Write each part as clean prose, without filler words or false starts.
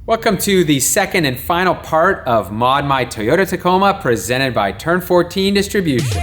Welcome to the second and final part of Mod My Toyota Tacoma, presented by Turn 14 Distribution.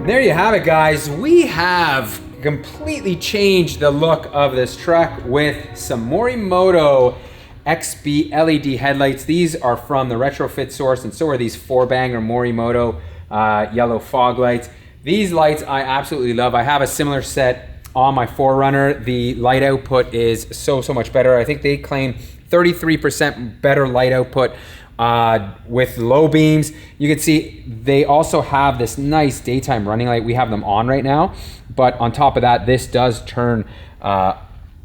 There you have it, guys. We have completely changed the look of this truck with some Morimoto XB LED headlights. These are from the retrofit source, and so are these 4-banger Morimoto yellow fog lights. These lights I absolutely love. I have a similar set on my 4Runner. The light output is so much better. I think they claim 33% better light output with low beams. You can see they also have this nice daytime running light. We have them on right now, but on top of that, this does turn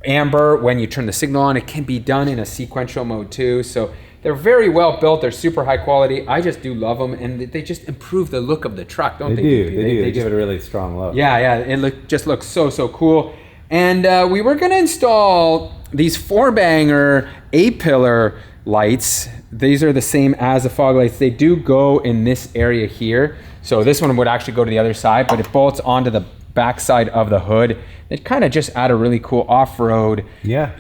amber when you turn the signal on. It can be done in a sequential mode too. So they're very well built. They're super high quality. I just do love them, and they just improve the look of the truck, don't they? They give it a really strong look. Yeah. It just looks so cool. And we were gonna install these 4-banger A-pillar lights. These are the same as the fog lights. They do go in this area here. So this one would actually go to the other side, but it bolts onto the back side of the hood. It kind of just add a really cool off-road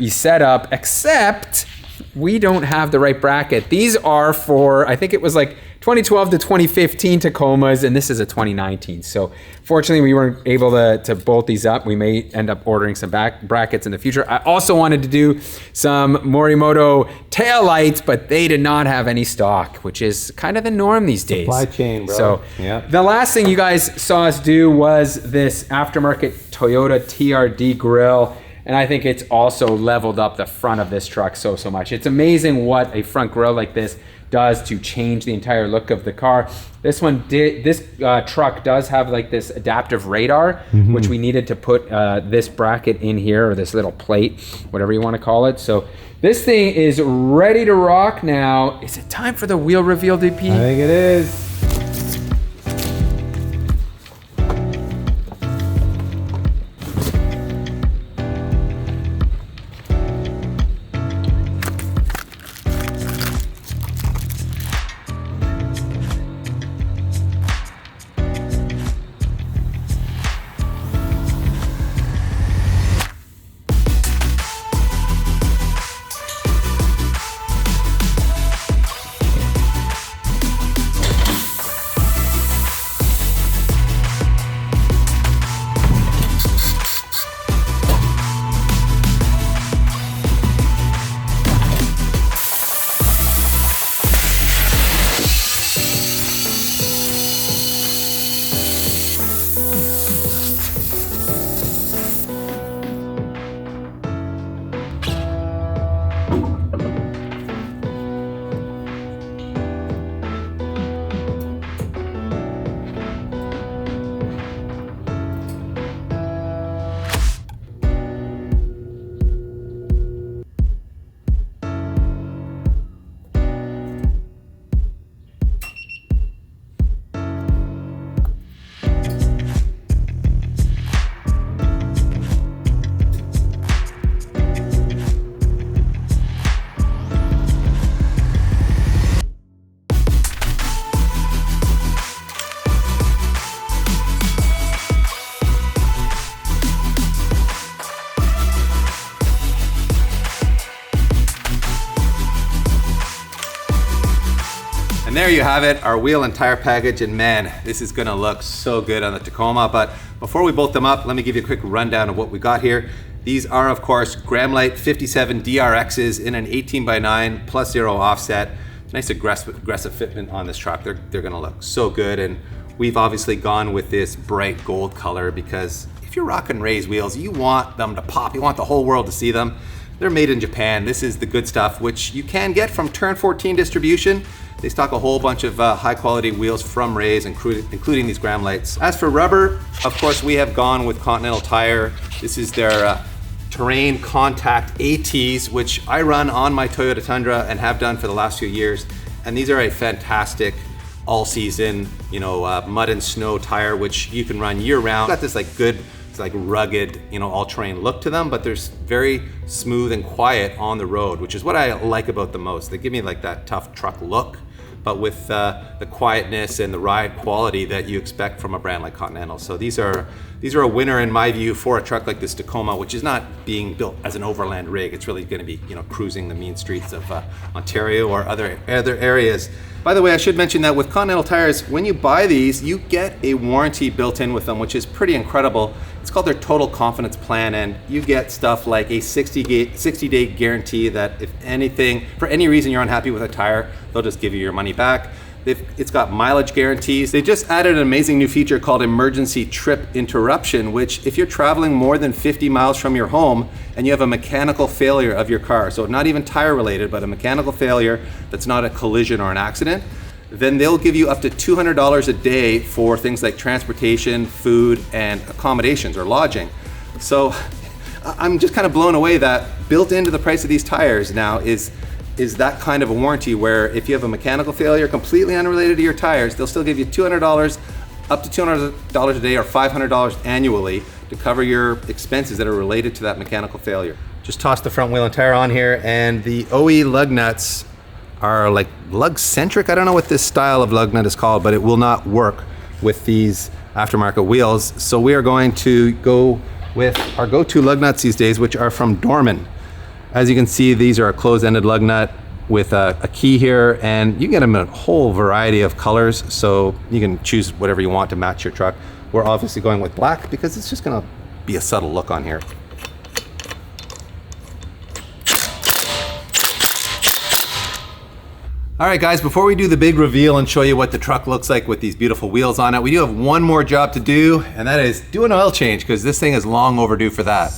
setup, except we don't have the right bracket. These are for, I think it was like 2012 to 2015 Tacomas, and this is a 2019. So fortunately, we weren't able to bolt these up. We may end up ordering some brackets in the future. I also wanted to do some Morimoto tail lights, but they did not have any stock, which is kind of the norm these days. Supply chain, bro. So the last thing you guys saw us do was this aftermarket Toyota TRD grill. And I think it's also leveled up the front of this truck so much. It's amazing what a front grille like this does to change the entire look of the car. This truck does have like this adaptive radar, which we needed to put this bracket in here, or this little plate, whatever you want to call it. So this thing is ready to rock now. Is it time for the wheel reveal, DP? I think it is. there you have it, our wheel and tire package, and man, this is gonna look so good on the Tacoma. But before we bolt them up, let me give you a quick rundown of what we got here. These are, of course, Gramlite 57 DRXs in an 18x9 plus 0 offset. Nice aggressive fitment on this truck. They're gonna look so good, and we've obviously gone with this bright gold color because if you're rocking Ray's wheels, you want them to pop. You want the whole world to see them. They're made in Japan. This is the good stuff, which you can get from Turn 14 distribution. They stock a whole bunch of high quality wheels from Ray's, including these Gramlites. As for rubber, of course, we have gone with Continental Tire. This is their Terrain Contact ATs, which I run on my Toyota Tundra and have done for the last few years. And these are a fantastic all season, mud and snow tire, which you can run year round. Got this good, rugged, all-terrain look to them, but they're very smooth and quiet on the road, which is what I like about them most. They give me that tough truck look, but with the quietness and the ride quality that you expect from a brand like Continental. So these are a winner in my view for a truck like this Tacoma, which is not being built as an overland rig. It's really going to be cruising the mean streets of Ontario or other areas. By the way, I should mention that with Continental tires, when you buy these, you get a warranty built in with them, which is pretty incredible. It's called their Total Confidence Plan, and you get stuff like a 60-day guarantee that if anything, for any reason you're unhappy with a tire, they'll just give you your money back. It's got mileage guarantees. They just added an amazing new feature called emergency trip interruption, which if you're traveling more than 50 miles from your home and you have a mechanical failure of your car, so not even tire related, but a mechanical failure that's not a collision or an accident, then they'll give you up to $200 a day for things like transportation, food, and accommodations or lodging. So I'm just kind of blown away that built into the price of these tires now is that kind of a warranty where if you have a mechanical failure completely unrelated to your tires, they'll still give you $200, up to $200 a day or $500 annually to cover your expenses that are related to that mechanical failure. Just toss the front wheel and tire on here, and the OE lug nuts are lug centric. I don't know what this style of lug nut is called, but it will not work with these aftermarket wheels. So we are going to go with our go-to lug nuts these days, which are from Dorman. As you can see, these are a closed-ended lug nut with a key here, and you get them in a whole variety of colors, so you can choose whatever you want to match your truck. We're obviously going with black because it's just gonna be a subtle look on here. All right, guys, before we do the big reveal and show you what the truck looks like with these beautiful wheels on it, we do have one more job to do, and that is do an oil change, because this thing is long overdue for that.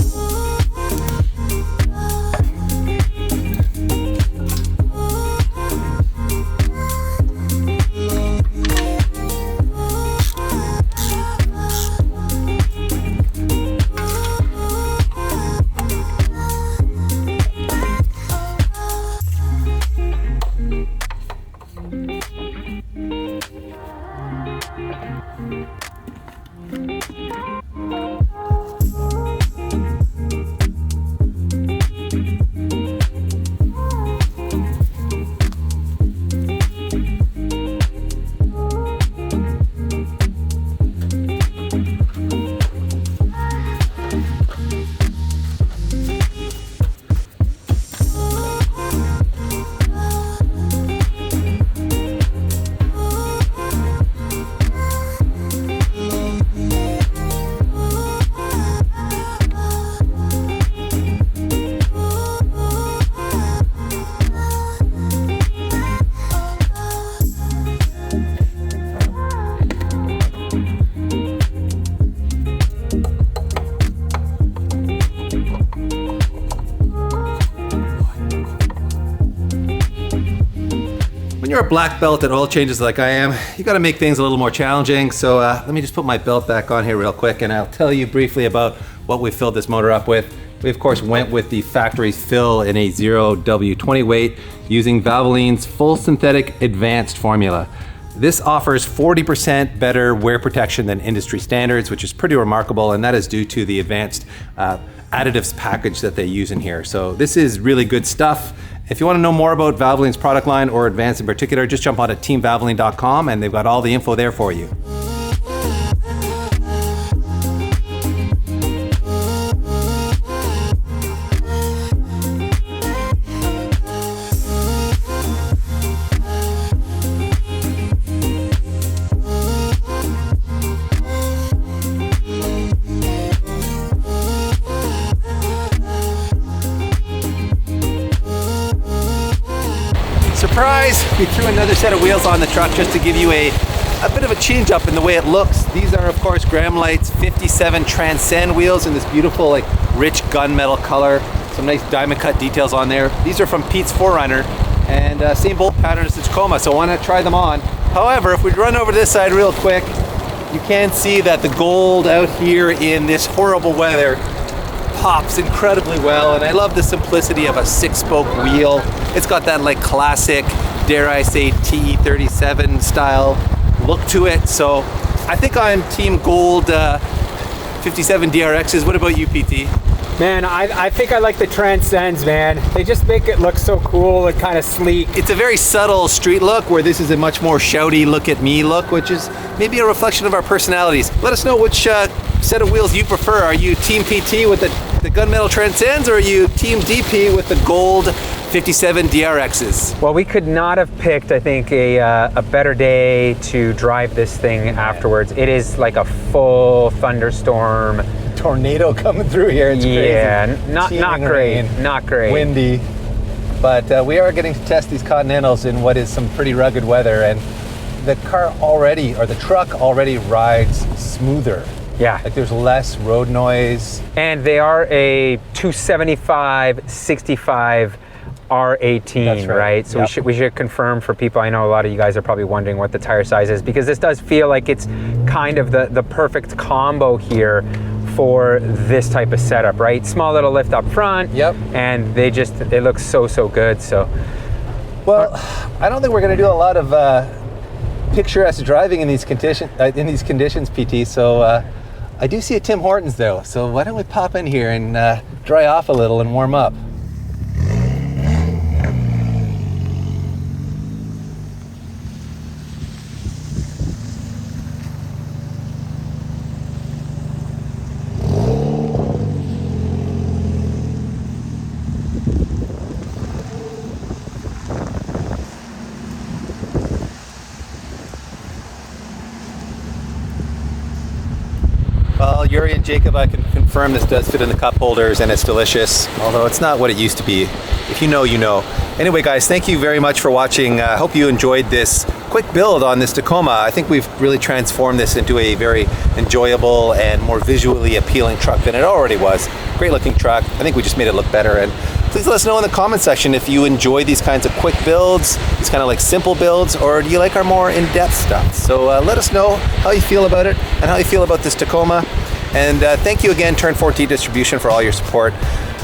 you're a black belt at oil changes like I am, you gotta make things a little more challenging. So let me just put my belt back on here real quick and I'll tell you briefly about what we filled this motor up with. We of course went with the factory's fill in a 0W20 weight using Valvoline's full synthetic advanced formula. This offers 40% better wear protection than industry standards, which is pretty remarkable, and that is due to the advanced additives package that they use in here. So this is really good stuff. If you want to know more about Valvoline's product line or Advanced in particular, just jump on to teamvalvoline.com and they've got all the info there for you. we threw another set of wheels on the truck just to give you a bit of a change up in the way it looks. These are of course Gramlight's 57 Transcend wheels in this beautiful like rich gunmetal color. Some nice diamond cut details on there. These are from Pete's 4Runner and same bolt pattern as the Tacoma, so why not try them on? However, if we run over this side real quick, you can see that the gold out here in this horrible weather pops incredibly well, and I love the simplicity of a 6-spoke wheel. It's got that like classic, dare I say, TE37 style look to it. So I think I'm team gold 57 DRXs. What about you, PT? Man, I think I like the Transcends, man. They just make it look so cool and kind of sleek. It's a very subtle street look, where this is a much more shouty look at me look, which is maybe a reflection of our personalities. Let us know which set of wheels you prefer. Are you team PT with the gunmetal Transcends, or are you team DP with the gold 57 DRXs? Well, we could not have picked, I think, a better day to drive this thing afterwards. It is like a full thunderstorm. Tornado coming through here. It's crazy. Yeah, not great. Rain, not great. windy. But we are getting to test these Continentals in what is some pretty rugged weather, and the car already, or the truck already rides smoother. Yeah. Like there's less road noise. And they are a 275/65 R18, That's right. So Yep. we should confirm for people. I know a lot of you guys are probably wondering what the tire size is, because this does feel like it's kind of the perfect combo here for this type of setup, right? Small little lift up front. Yep. And they look so good. So, Well, I don't think we're going to do a lot of picturesque driving in these conditions, PT. So I do see a Tim Hortons though. So why don't we pop in here and dry off a little and warm up? Well, Yuri and Jacob, I can confirm this does fit in the cup holders and it's delicious, although it's not what it used to be. If you know, you know. Anyway, guys, thank you very much for watching. I hope you enjoyed this quick build on this Tacoma. I think we've really transformed this into a very enjoyable and more visually appealing truck than it already was. Great looking truck. I think we just made it look better. And please let us know in the comment section if you enjoy these kinds of quick builds, these kind of like simple builds, or do you like our more in-depth stuff? So let us know how you feel about it and how you feel about this Tacoma. And thank you again, Turn 4T Distribution, for all your support.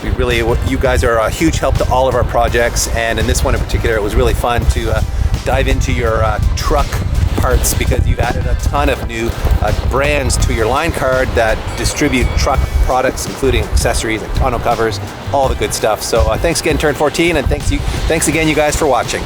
You guys are a huge help to all of our projects, and in this one in particular, it was really fun to dive into your truck parts, because you've added a ton of new brands to your line card that distribute truck products, including accessories and tonneau covers, all the good stuff. So thanks again, Turn 14, and thanks again, you guys, for watching.